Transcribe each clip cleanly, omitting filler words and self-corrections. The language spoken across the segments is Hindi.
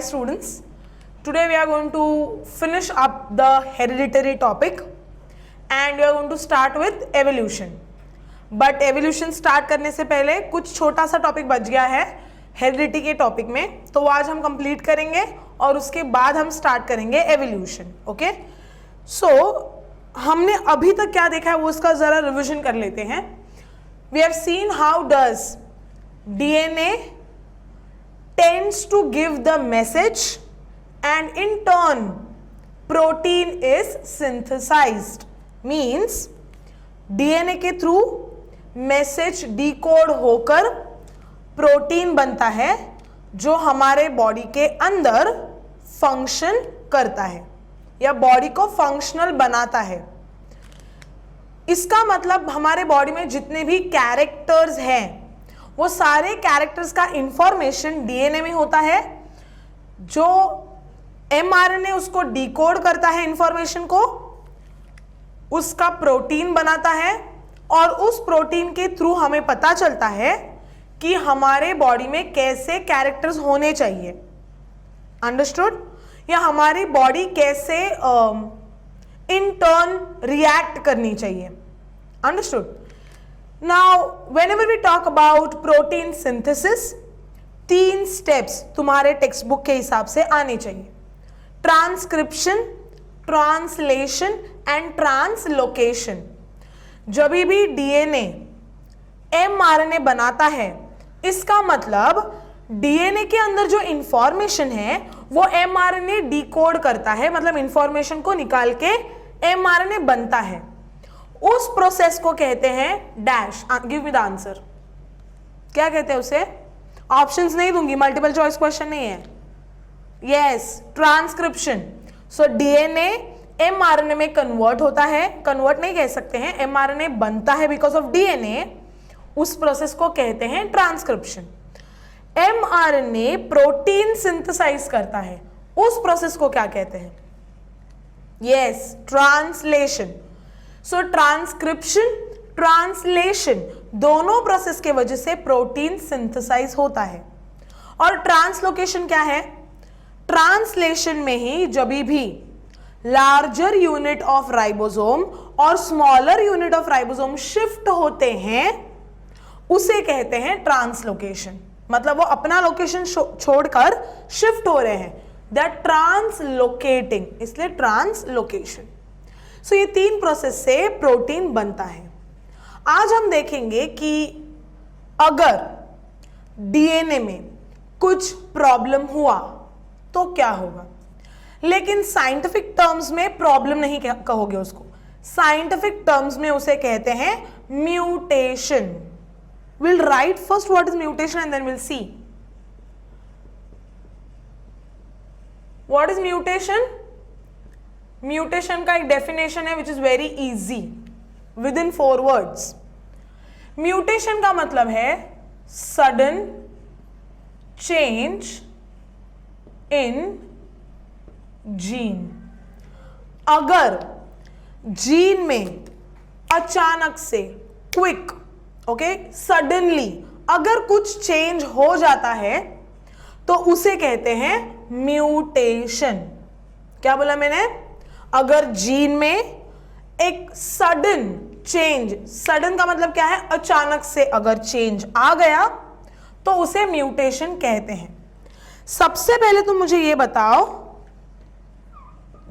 students, today we are going to finish up the hereditary topic and we are going to start with evolution. But evolution start करने से पहले कुछ छोटा सा टॉपिक बच गया है हेरिडिटी के टॉपिक में, तो वो आज हम कंप्लीट करेंगे और उसके बाद हम स्टार्ट करेंगे एवोल्यूशन. ओके, सो हमने अभी तक क्या देखा है वो उसका जरा रिविजन कर लेते हैं. We have seen how does DNA tends to give the message and in turn protein is synthesized. Means DNA के थ्रू मैसेज डिकोड होकर प्रोटीन बनता है जो हमारे बॉडी के अंदर फंक्शन करता है या बॉडी को फंक्शनल बनाता है. इसका मतलब हमारे बॉडी में जितने भी कैरेक्टर्स हैं वो सारे कैरेक्टर्स का इंफॉर्मेशन डीएनए में होता है, जो एमआरएनए उसको डिकोड करता है इंफॉर्मेशन को, उसका प्रोटीन बनाता है और उस प्रोटीन के थ्रू हमें पता चलता है कि हमारे बॉडी में कैसे कैरेक्टर्स होने चाहिए. अंडरस्टूड? या हमारी बॉडी कैसे इन टर्न रिएक्ट करनी चाहिए. Understood? Now, whenever we talk about protein synthesis, 3 steps तुम्हारे टेक्स्ट बुक के हिसाब से आने चाहिए. Transcription, translation and translocation. जब भी डीएनए एमआरएनए बनाता है, इसका मतलब डीएनए के अंदर जो इंफॉर्मेशन है वो एमआरएनए डिकोड करता है, मतलब इंफॉर्मेशन को निकाल के एमआरएनए बनता है. उस प्रोसेस को कहते हैं dash. Give me the answer. क्या कहते हैं उसे? ऑप्शंस नहीं दूंगी, मल्टीपल चॉइस क्वेश्चन नहीं है. Yes, transcription. So DNA mRNA में कन्वर्ट होता है, कन्वर्ट नहीं कह सकते हैं, एमआरएनए बनता है बिकॉज ऑफ डीएनए. उस प्रोसेस को कहते हैं ट्रांसक्रिप्शन. एमआरएनए प्रोटीन सिंथेसाइज करता है, उस प्रोसेस को क्या कहते हैं? Yes, translation. So transcription, translation दोनों प्रोसेस के वजह से प्रोटीन सिंथेसाइज होता है. और ट्रांसलोकेशन क्या है? ट्रांसलेशन में ही जब भी लार्जर यूनिट ऑफ राइबोसोम और smaller unit of ribosome shift होते हैं उसे कहते हैं ट्रांसलोकेशन. मतलब वो अपना लोकेशन छोड़कर शिफ्ट हो रहे हैं, दैट ट्रांसलोकेटिंग, इसलिए ट्रांसलोकेशन. सो ये 3 प्रोसेस से प्रोटीन बनता है. आज हम देखेंगे कि अगर डीएनए में कुछ प्रॉब्लम हुआ तो क्या होगा. लेकिन साइंटिफिक टर्म्स में प्रॉब्लम नहीं कहोगे उसको, साइंटिफिक टर्म्स में उसे कहते हैं mutation. We'll write first what is mutation and then we'll see. What is mutation? Mutation का एक डेफिनेशन है which is very easy, with in 4 words. Mutation का मतलब है सडन चेंज इन जीन. अगर जीन में अचानक से, क्विक, ओके, सडनली अगर कुछ चेंज हो जाता है तो उसे कहते हैं म्यूटेशन. क्या बोला मैंने? अगर जीन में एक सडन चेंज, सडन का मतलब क्या है? अचानक से अगर चेंज आ गया तो उसे म्यूटेशन कहते हैं. सबसे पहले तुम मुझे ये बताओ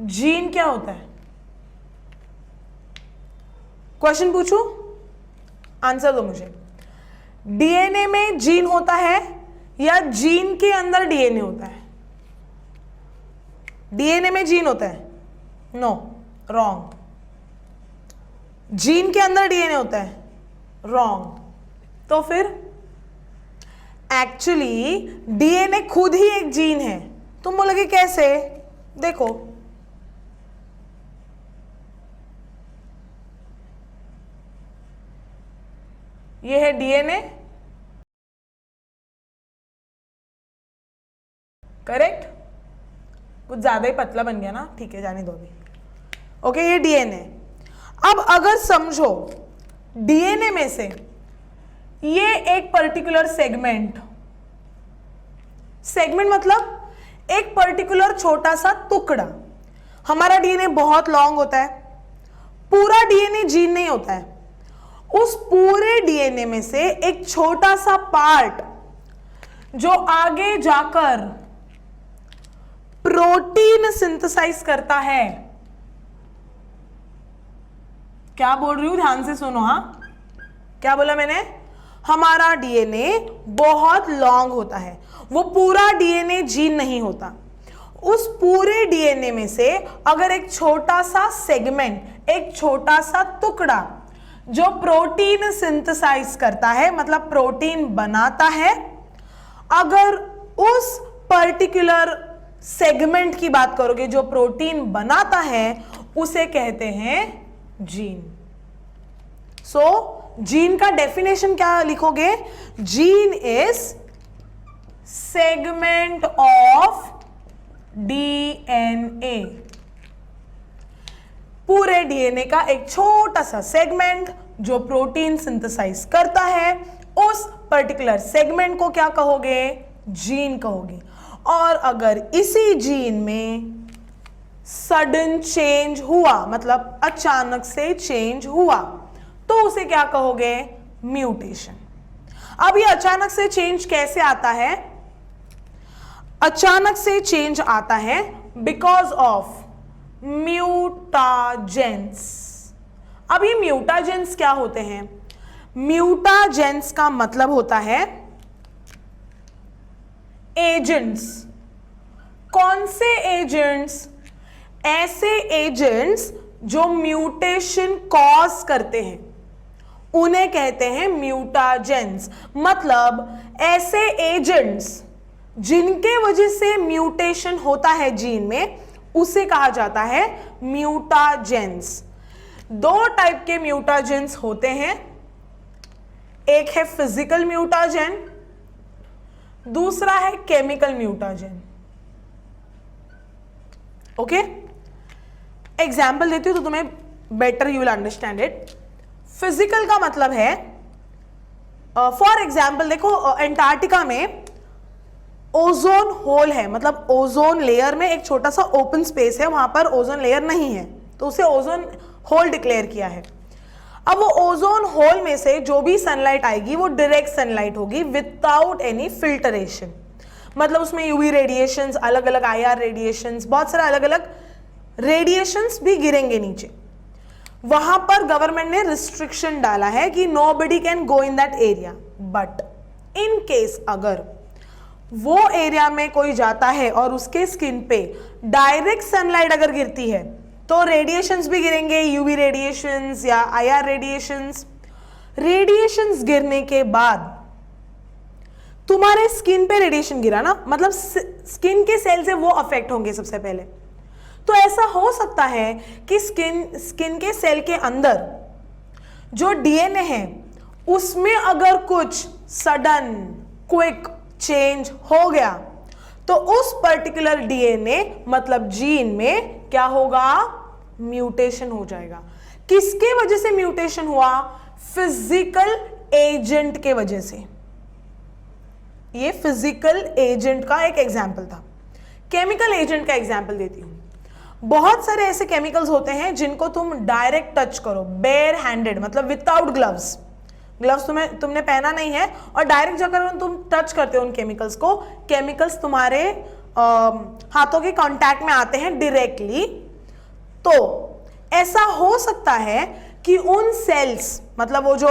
जीन क्या होता है? क्वेश्चन पूछूं, आंसर दो मुझे. डीएनए में जीन होता है या जीन के अंदर डीएनए होता है? डीएनए में जीन होता है? No, wrong. जीन के अंदर डीएनए होता है? रॉन्ग. तो फिर एक्चुअली डीएनए खुद ही एक जीन है. तुम बोलोगे कैसे? देखो, ये है डीएनए, करेक्ट? कुछ ज्यादा ही पतला बन गया ना, ठीक है, जाने दो अभी. ओके, ये डीएनए. अब अगर समझो डीएनए में से ये एक पर्टिकुलर सेगमेंट, सेगमेंट मतलब एक पर्टिकुलर छोटा सा टुकड़ा, हमारा डीएनए बहुत लॉन्ग होता है, पूरा डीएनए जीन नहीं होता है, उस पूरे डीएनए में से एक छोटा सा पार्ट जो आगे जाकर प्रोटीन सिंथेसाइज करता है, क्या बोल रही हूं, ध्यान से सुनो। हाँ, क्या बोला मैंने, हमारा डीएनए बहुत लॉन्ग होता है, वो पूरा डीएनए जीन नहीं होता, उस पूरे डीएनए में से अगर एक छोटा सा सेगमेंट, एक छोटा सा टुकड़ा जो प्रोटीन सिंथेसाइज करता है, मतलब प्रोटीन बनाता है, अगर उस पर्टिकुलर सेगमेंट की बात करोगे जो प्रोटीन बनाता है, उसे कहते हैं जीन। सो जीन का डेफिनेशन क्या लिखोगे, gene is segment of DNA, पूरे डीएनए का एक छोटा सा सेगमेंट जो प्रोटीन सिंथेसाइज करता है, उस पर्टिकुलर सेगमेंट को क्या कहोगे, जीन कहोगे। और अगर इसी जीन में सडन चेंज हुआ, मतलब अचानक से चेंज हुआ, तो उसे क्या कहोगे, म्यूटेशन। अब ये अचानक से चेंज कैसे आता है, अचानक से चेंज आता है बिकॉज ऑफ म्यूटाजेंस। अब ये म्यूटाजेंस क्या होते हैं, म्यूटाजेंस का मतलब होता है एजेंट्स। कौन से एजेंट्स, ऐसे एजेंट्स जो म्यूटेशन कॉज करते हैं, उन्हें कहते हैं म्यूटाजेंस। मतलब ऐसे एजेंट्स जिनके वजह से म्यूटेशन होता है जीन में, उसे कहा जाता है म्यूटाजेंस। दो टाइप के म्यूटाजेंस होते हैं, एक है फिजिकल म्यूटाजेन, दूसरा है केमिकल म्यूटाजेन। ओके, एग्जाम्पल देती हूं तो तुम्हें better you will understand it. Physical का मतलब है, फॉर एग्जाम्पल देखो, अंटार्कटिका में ओजोन होल है, मतलब ओजोन लेयर में एक छोटा सा ओपन स्पेस है, वहां पर ओजोन लेयर नहीं है, तो उसे ओजोन होल डिक्लेयर किया है। अब वो ओजोन होल में से जो भी सनलाइट आएगी वो डायरेक्ट सनलाइट होगी विदाउट एनी फिल्टरेशन, मतलब उसमें यूवी रेडिएशंस, अलग अलग आईआर रेडिएशंस, बहुत सारे अलग अलग रेडिएशंस भी गिरेंगे नीचे। वहां पर गवर्नमेंट ने रिस्ट्रिक्शन डाला है कि nobody can go in that area, but in case अगर वो एरिया में कोई जाता है और उसके स्किन पे डायरेक्ट सनलाइट अगर गिरती है, तो रेडिएशंस भी गिरेंगे, यूवी रेडिएशंस या आईआर रेडिएशंस। रेडिएशंस गिरने के बाद तुम्हारे स्किन पे रेडिएशन गिरा ना, मतलब स्किन के सेल से वो अफेक्ट होंगे सबसे पहले। तो ऐसा हो सकता है कि स्किन के सेल के अंदर जो डीएनए है उसमें अगर कुछ सडन क्विक चेंज हो गया, तो उस पर्टिकुलर डीएनए मतलब जीन में क्या होगा, म्यूटेशन हो जाएगा। किसके वजह से म्यूटेशन हुआ, फिजिकल एजेंट के वजह से। ये फिजिकल एजेंट का एक एग्जाम्पल था। केमिकल एजेंट का एग्जाम्पल देती हूं। बहुत सारे ऐसे केमिकल्स होते हैं जिनको तुम डायरेक्ट टच करो, बेयर हैंडेड, मतलब विदाउट ग्लव्स, ग्लव्स तुमने पहना नहीं है और डायरेक्ट जाकर तुम टच करते हो उन केमिकल्स को, केमिकल्स तुम्हारे हाथों के कांटेक्ट में आते हैं डायरेक्टली, तो ऐसा हो सकता है कि उन सेल्स, मतलब वो जो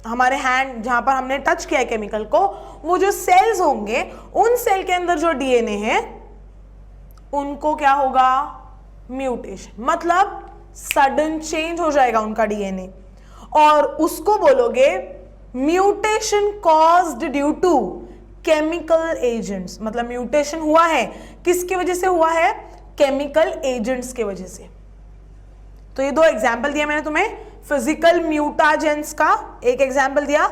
हमारे हैंड जहां पर हमने टच किया है केमिकल को, वो जो सेल्स होंगे, उन सेल के अंदर जो डीएनए है उनको क्या होगा, म्यूटेशन, मतलब सडन चेंज हो जाएगा उनका डीएनए, और उसको बोलोगे mutation caused due to chemical agents. मतलब म्यूटेशन हुआ है, किसकी वजह से हुआ है, केमिकल एजेंट्स के वजह से। तो ये दो एग्जाम्पल दिया मैंने तुम्हें, फिजिकल म्यूटाजेंस का एक एग्जाम्पल दिया,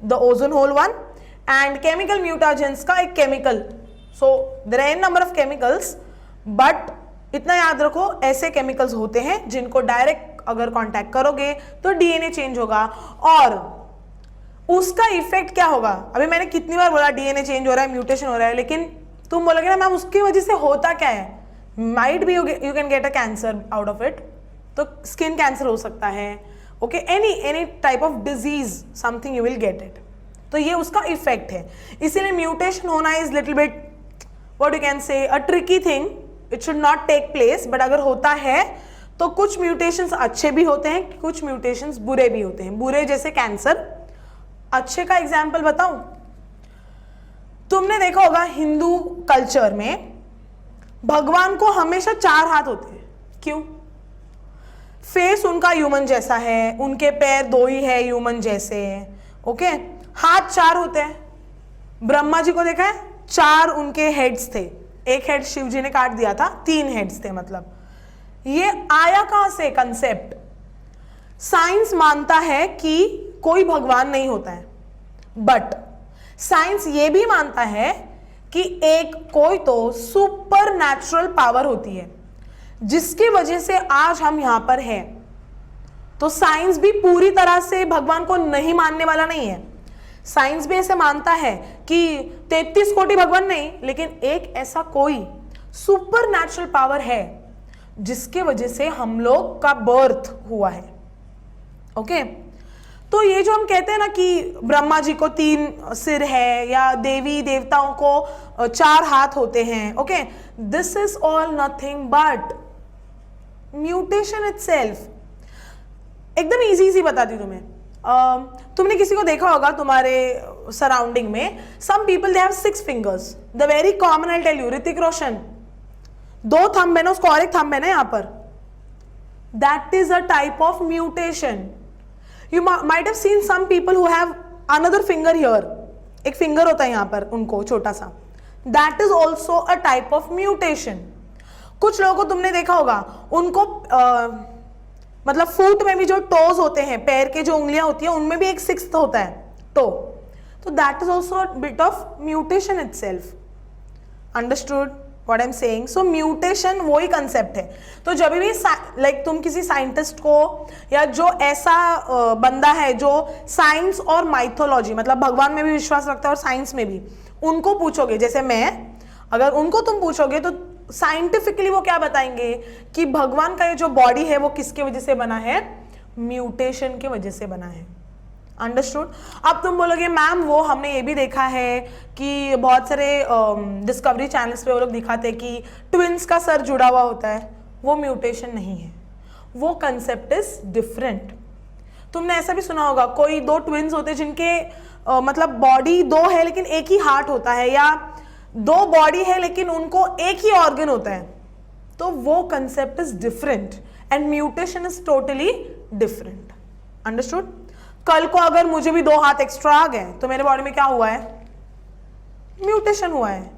the ozone hole one, and chemical mutagens का एक chemical. So there are an number of chemicals, but इतना याद रखो ऐसे केमिकल्स होते हैं जिनको डायरेक्ट अगर कांटेक्ट करोगे तो डीएनए चेंज होगा, और उसका इफेक्ट क्या होगा, अभी मैंने कितनी बार बोला डीएनए चेंज हो रहा है, म्यूटेशन हो रहा है, लेकिन तुम बोलोगे ना मैम उसकी वजह से होता क्या है, might be you can get a cancer out of it, तो स्किन कैंसर हो सकता है, okay, any type of disease something you will get it, तो ये उसका इफेक्ट है। इसीलिए म्यूटेशन होना is little bit what you can say a tricky thing, it should not take place, but अगर होता है तो कुछ म्यूटेशंस अच्छे भी होते हैं, कुछ म्यूटेशंस बुरे भी होते हैं, बुरे जैसे कैंसर। अच्छे का एग्जाम्पल बताऊं, तुमने देखा होगा हिंदू कल्चर में भगवान को हमेशा 4 हाथ होते हैं, क्यों? फेस उनका ह्यूमन जैसा है, उनके पैर 2 ही है ह्यूमन जैसे, ओके, हाथ 4 होते हैं। ब्रह्मा जी को देखा है 4 उनके हेड्स थे, एक हेड शिव जी ने काट दिया था, 3 हेड्स थे, मतलब ये आया कहां से कंसेप्ट? साइंस मानता है कि कोई भगवान नहीं होता है, बट साइंस ये भी मानता है कि एक कोई तो सुपर नेचुरल पावर होती है जिसकी वजह से आज हम यहां पर हैं। तो साइंस भी पूरी तरह से भगवान को नहीं मानने वाला नहीं है, साइंस भी ऐसे मानता है कि 33 कोटि भगवान नहीं, लेकिन एक ऐसा कोई सुपर नेचुरल पावर है जिसके वजह से हम लोग का बर्थ हुआ है, ओके। तो ये जो हम कहते हैं ना कि ब्रह्मा जी को 3 सिर है या देवी देवताओं को 4 हाथ होते हैं, okay, this is all nothing but mutation itself. एकदम इजी बताती हूं तुम्हें। तुमने किसी को देखा होगा तुम्हारे सराउंडिंग में, some people they have 6 fingers, the very common, I tell you, Hrithik Roshan 2 thumb है ना, उसको और एक थंब है ना यहाँ पर, that is a type of mutation. You might have seen some people who have another finger here, एक फिंगर होता है यहाँ पर उनको छोटा सा, that is also a type of mutation। कुछ लोगों को तुमने देखा होगा उनको मतलब फुट में भी जो टोज होते हैं, पैर के जो उंगलियां होती हैं, उनमें भी एक 6th होता है टो, तो that is also a bit of mutation itself। Understood what I'm saying? So mutation वही कंसेप्ट है। तो जब भी लाइक तुम किसी साइंटिस्ट को या जो ऐसा बंदा है जो साइंस और माइथोलॉजी मतलब भगवान में भी विश्वास रखता है और साइंस में भी, उनको पूछोगे, जैसे मैं, अगर उनको तुम पूछोगे तो साइंटिफिकली वो क्या बताएंगे कि भगवान का ये जो बॉडी है वो किसके वजह से बना है? म्यूटेशन के वजह से बना है। अंडरस्टूड? अब तुम बोलोगे मैम वो हमने ये भी देखा है कि बहुत सारे डिस्कवरी चैनल्स पे वो लोग दिखाते हैं कि ट्विंस का सर जुड़ा हुआ होता है, वो म्यूटेशन नहीं है, वो कंसेप्ट इज डिफरेंट। तुमने ऐसा भी सुना होगा कोई 2 ट्विंस होते हैं जिनके मतलब बॉडी 2 है लेकिन एक ही हार्ट होता है, या 2 बॉडी है लेकिन उनको एक ही ऑर्गन होता है, तो वो concept is different and mutation is totally different. Understood? कल को अगर मुझे भी 2 हाथ एक्स्ट्रा आ गए तो मेरे बॉडी में क्या हुआ है? म्यूटेशन हुआ है।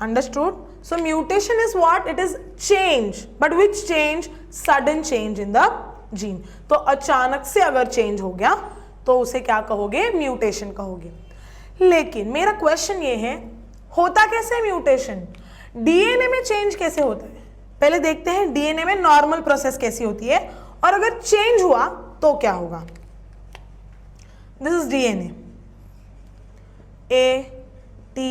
Understood? So mutation is what? It is change, but which change? Sudden change in the gene. तो अचानक से अगर चेंज हो गया तो उसे क्या कहोगे? म्यूटेशन कहोगे। लेकिन मेरा क्वेश्चन ये है, होता कैसे है म्यूटेशन? डीएनए में चेंज कैसे होता है? पहले देखते हैं डीएनए में नॉर्मल प्रोसेस कैसी होती है, और अगर चेंज हुआ तो क्या होगा। This is DNA, A T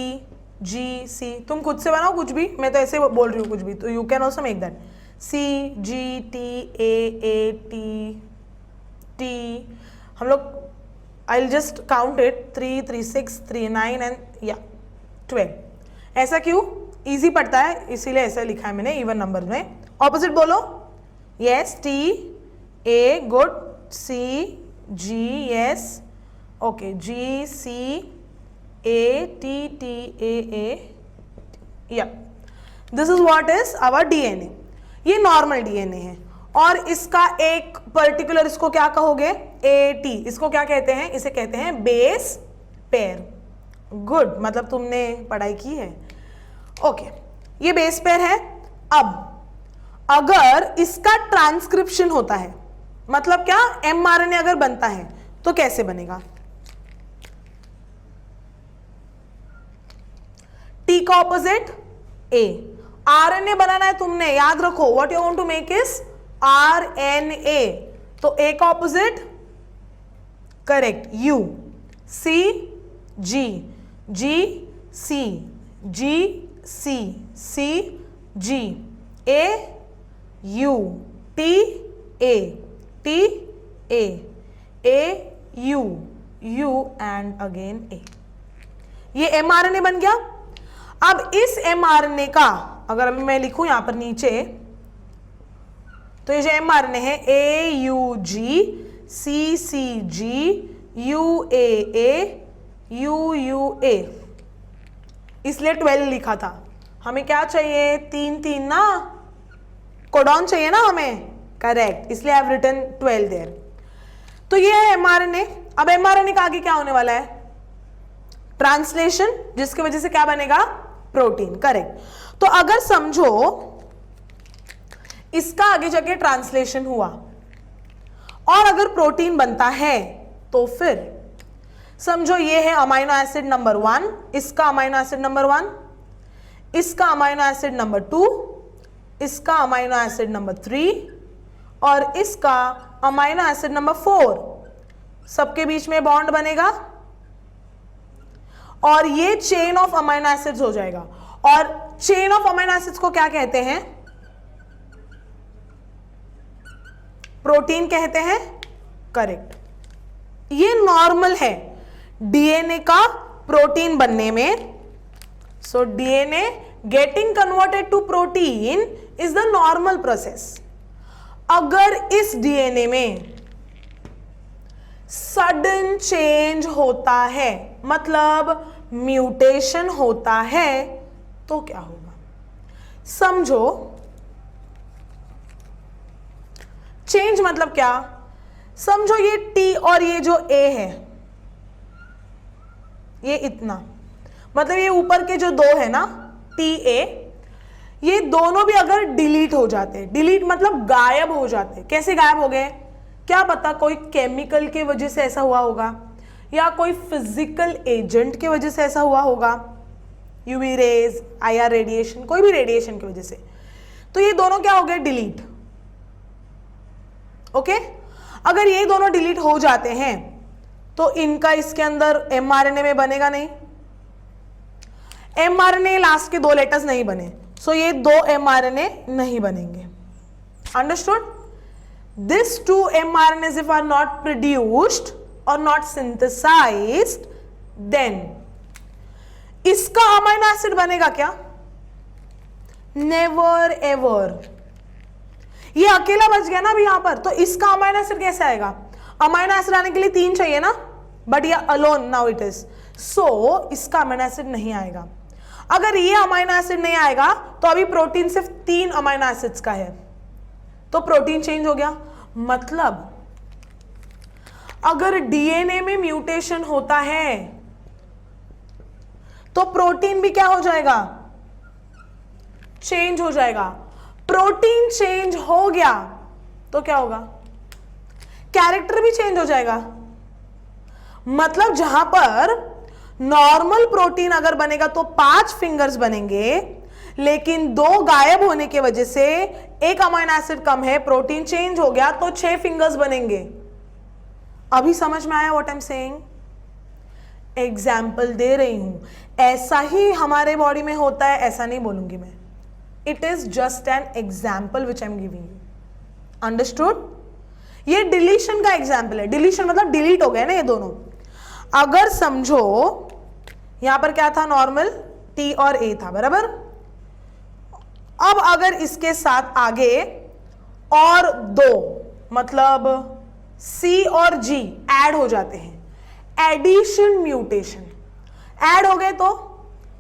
G C, तुम खुद से बनाओ कुछ भी, मैं तो ऐसे बोल रही हूँ कुछ भी, तो you can also make that. C G T A A T T, हम लोग I will just count it, 3 3 6 3 9 and या 12। ऐसा क्यों? इजी पड़ता है इसीलिए ऐसा लिखा है मैंने इवन नंबर में। ऑपोजिट बोलो। Yes, T A, good, C G, yes, okay, G C A T T A A, या, this is what is our DNA. ये नॉर्मल डीएनए है, और इसका एक पर्टिकुलर, इसको क्या कहोगे? AT, इसको क्या कहते हैं? इसे कहते हैं बेस पेयर। गुड, मतलब तुमने पढ़ाई की है। ओके, ये बेस पेयर है। अब अगर इसका ट्रांसक्रिप्शन होता है, मतलब क्या? mRNA अगर बनता है तो कैसे बनेगा? T का ऑपोजिट A। RNA बनाना है तुमने, याद रखो, what you want to make is RNA, तो A का opposite, correct, U। C G, G C, G C, C, G, A, U, T, A, T, A, A, U, U and again A. ये mRNA बन गया। अब इस mRNA का अगर अभी मैं लिखूं यहां पर नीचे, तो ये जो mRNA है AUG, CCG, UAA, UUA, इसलिए 12 लिखा था। हमें क्या चाहिए? 3 ना, कोडॉन चाहिए ना हमें, करेक्ट, इसलिए आई हैव रिटन 12 देयर। तो ये है mRNA। अब mRNA का आगे क्या होने वाला है? ट्रांसलेशन, जिसकी वजह से क्या बनेगा? Protein, correct. तो अगर समझो इसका आगे जाके ट्रांसलेशन हुआ और अगर प्रोटीन बनता है, तो फिर समझो ये है अमाइनो एसिड नंबर 1, इसका अमाइनो एसिड नंबर 1, इसका अमाइनो एसिड नंबर 2, इसका अमाइनो एसिड नंबर 3 और इसका अमाइनो एसिड नंबर 4। सबके बीच में बॉन्ड बनेगा और ये चेन ऑफ अमाइनो एसिड्स हो जाएगा। और चेन ऑफ अमाइनो एसिड्स को क्या कहते हैं? प्रोटीन कहते हैं, करेक्ट। ये नॉर्मल है डीएनए का प्रोटीन बनने में। So DNA getting converted to protein is the normal process. अगर इस डीएनए में सडन चेंज होता है, मतलब म्यूटेशन होता है, तो क्या होगा? समझो चेंज मतलब क्या? समझो ये T और ये जो A है, ये इतना, मतलब ये ऊपर के जो दो है ना TA, ये दोनों भी अगर डिलीट हो जाते, डिलीट मतलब गायब हो जाते। कैसे गायब हो गए? क्या पता कोई केमिकल के वजह से ऐसा हुआ होगा या कोई फिजिकल एजेंट की वजह से ऐसा हुआ होगा, यूवी रेज, IR रेडिएशन, कोई भी रेडिएशन की वजह से। तो ये दोनों क्या हो गए? डिलीट। ओके, अगर ये दोनों डिलीट हो जाते हैं तो इनका इसके अंदर mRNA में बनेगा नहीं। mRNA लास्ट के 2 लेटर्स नहीं बने, सो ये 2 mRNA नहीं बनेंगे। Understood? These 2 mRNAs if are not produced or not synthesized, then इसका अमाइनो एसिड बनेगा क्या? Never ever. ये अकेला बच गया ना अभी यहां पर, तो इसका अमाइनो एसिड कैसे आएगा? अमाइनो एसिड आने के लिए 3 चाहिए ना, बट ये अलोन नाउ इट इज, सो इसका अमाइनो एसिड नहीं आएगा। अगर ये अमाइनो एसिड नहीं आएगा तो अभी प्रोटीन सिर्फ 3 अमाइनो एसिड्स का है, तो प्रोटीन चेंज हो गया। मतलब अगर डीएनए में म्यूटेशन होता है तो प्रोटीन भी क्या हो जाएगा? चेंज हो जाएगा। प्रोटीन चेंज हो गया तो क्या होगा? कैरेक्टर भी चेंज हो जाएगा। मतलब जहां पर नॉर्मल प्रोटीन अगर बनेगा तो 5 फिंगर्स बनेंगे, लेकिन 2 गायब होने की वजह से एक अमाइनो एसिड कम है, प्रोटीन चेंज हो गया तो 6 फिंगर्स बनेंगे। अभी समझ में आया what I am saying? Example दे रही हूं, ऐसा ही हमारे बॉडी में होता है, ऐसा नहीं बोलूंगी मैं। It is just an example which I am giving you. Understood? ये डिलीशन का एग्जाम्पल है। डिलीशन मतलब डिलीट हो गए ना ये दोनों। अगर समझो यहां पर क्या था? नॉर्मल T और A था, बराबर। अब अगर इसके साथ आगे और 2 मतलब C और G ऐड हो जाते हैं, एडिशन म्यूटेशन, ऐड हो गए तो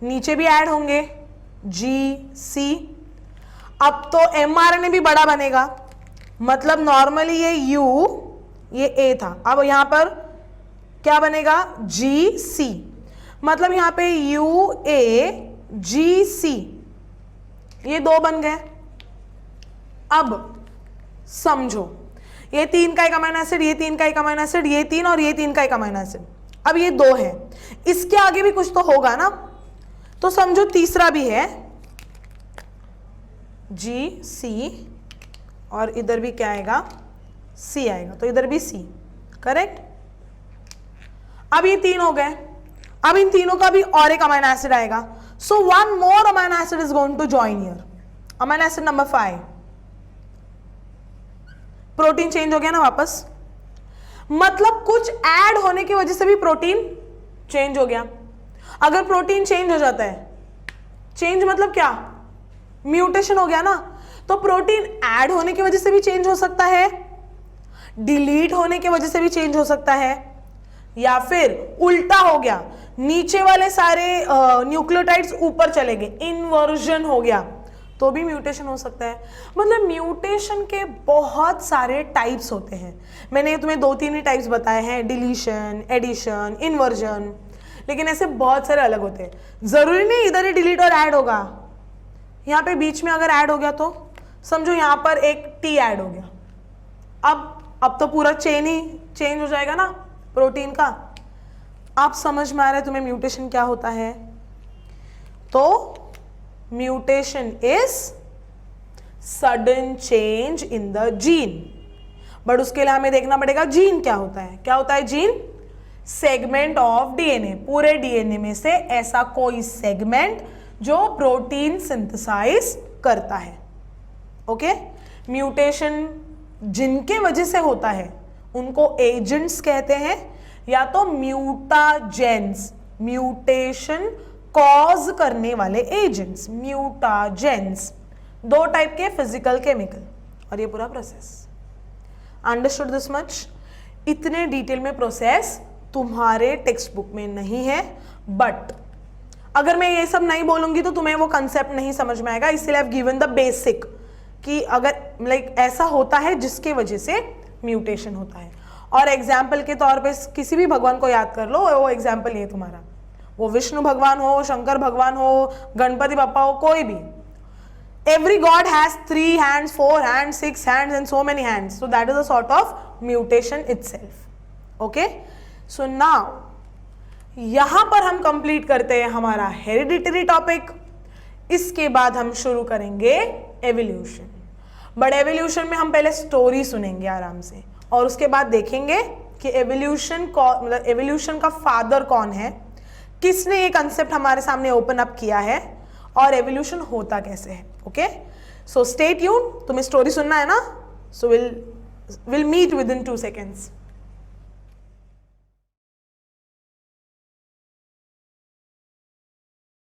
नीचे भी ऐड होंगे G, C। अब तो mRNA भी बड़ा बनेगा, मतलब नॉर्मली ये U, ये A था, अब यहां पर क्या बनेगा? G, C, मतलब यहां पे UA, GC, ये 2 बन गए। अब समझो ये 3 का एक अमाइनो एसिड, ये 3 का एक अमाइनो एसिड, ये 3 और ये 3 का एक अमाइनो एसिड। अब ये 2 है, इसके आगे भी कुछ तो होगा ना, तो समझो तीसरा भी है G, C और इधर भी क्या आएगा? C आएगा, तो इधर भी C, करेक्ट। अब ये 3 हो गए, अब इन तीनों का भी और एक अमाइनो एसिड आएगा, So one more amino acid is going to join here. Amino acid number 5. Protein change हो गया ना वापस, मतलब कुछ ऐड होने की वजह से भी प्रोटीन चेंज हो गया. अगर प्रोटीन चेंज हो जाता है, चेंज मतलब क्या, म्यूटेशन हो गया ना. तो प्रोटीन ऐड होने की वजह से भी चेंज हो सकता है, डिलीट होने की वजह से भी चेंज हो सकता है, या फिर उल्टा हो गया, नीचे वाले सारे न्यूक्लियोटाइड्स ऊपर चले गए, इन्वर्जन हो गया, तो भी म्यूटेशन हो सकता है. मतलब म्यूटेशन के बहुत सारे टाइप्स होते हैं. मैंने तुम्हें 2-3 ही टाइप्स बताए हैं, डिलीशन, एडिशन, इन्वर्जन, लेकिन ऐसे बहुत सारे अलग होते हैं. जरूरी नहीं इधर ही डिलीट और ऐड होगा. यहाँ पे बीच में अगर ऐड हो गया तो समझो यहाँ पर एक टी ऐड हो गया, अब तो पूरा चेन ही चेंज हो जाएगा ना प्रोटीन का. आप समझ में आ रहा है तुम्हें म्यूटेशन क्या होता है? तो mutation is sudden change in the gene. But उसके लिए हमें देखना पड़ेगा जीन क्या होता है. क्या होता है जीन? Segment of DNA. पूरे डीएनए में से ऐसा कोई सेगमेंट जो प्रोटीन सिंथेसाइज करता है. ओके, म्यूटेशन जिनके वजह से होता है उनको एजेंट्स कहते हैं, या तो म्यूटाजेंस, म्यूटेशन कॉज करने वाले एजेंट्स, म्यूटाजेंस. 2 टाइप के, फिजिकल, केमिकल, और ये पूरा प्रोसेस. Understood this much? इतने डिटेल में प्रोसेस तुम्हारे टेक्स्ट बुक में नहीं है, बट अगर मैं ये सब नहीं बोलूंगी तो तुम्हें वो कंसेप्ट नहीं समझ में आएगा. इसलिए I have given the basic कि अगर लाइक ऐसा होता है जिसके वजह से म्यूटेशन होता है. और एग्जाम्पल के तौर पे किसी भी भगवान को याद कर लो, वो एग्जाम्पल ये तुम्हारा, वो विष्णु भगवान हो, शंकर भगवान हो, गणपति बप्पा हो, कोई भी. Every god has 3 hands, 4 hands, 6 hands and so many hands. So that is a sort of mutation itself. Okay? So now यहां पर हम कंप्लीट करते हैं हमारा हेरिडिटरी टॉपिक. इसके बाद हम शुरू करेंगे एवोल्यूशन. बट एवोल्यूशन में हम पहले स्टोरी सुनेंगे आराम से, और उसके बाद देखेंगे कि एवोल्यूशन मतलब एवोल्यूशन का फादर कौन है, किसने ये कंसेप्ट हमारे सामने ओपन अप किया है, और एवोल्यूशन होता कैसे है. Okay, so stay tune. तुम्हें स्टोरी सुनना है ना? So will meet within 2 seconds.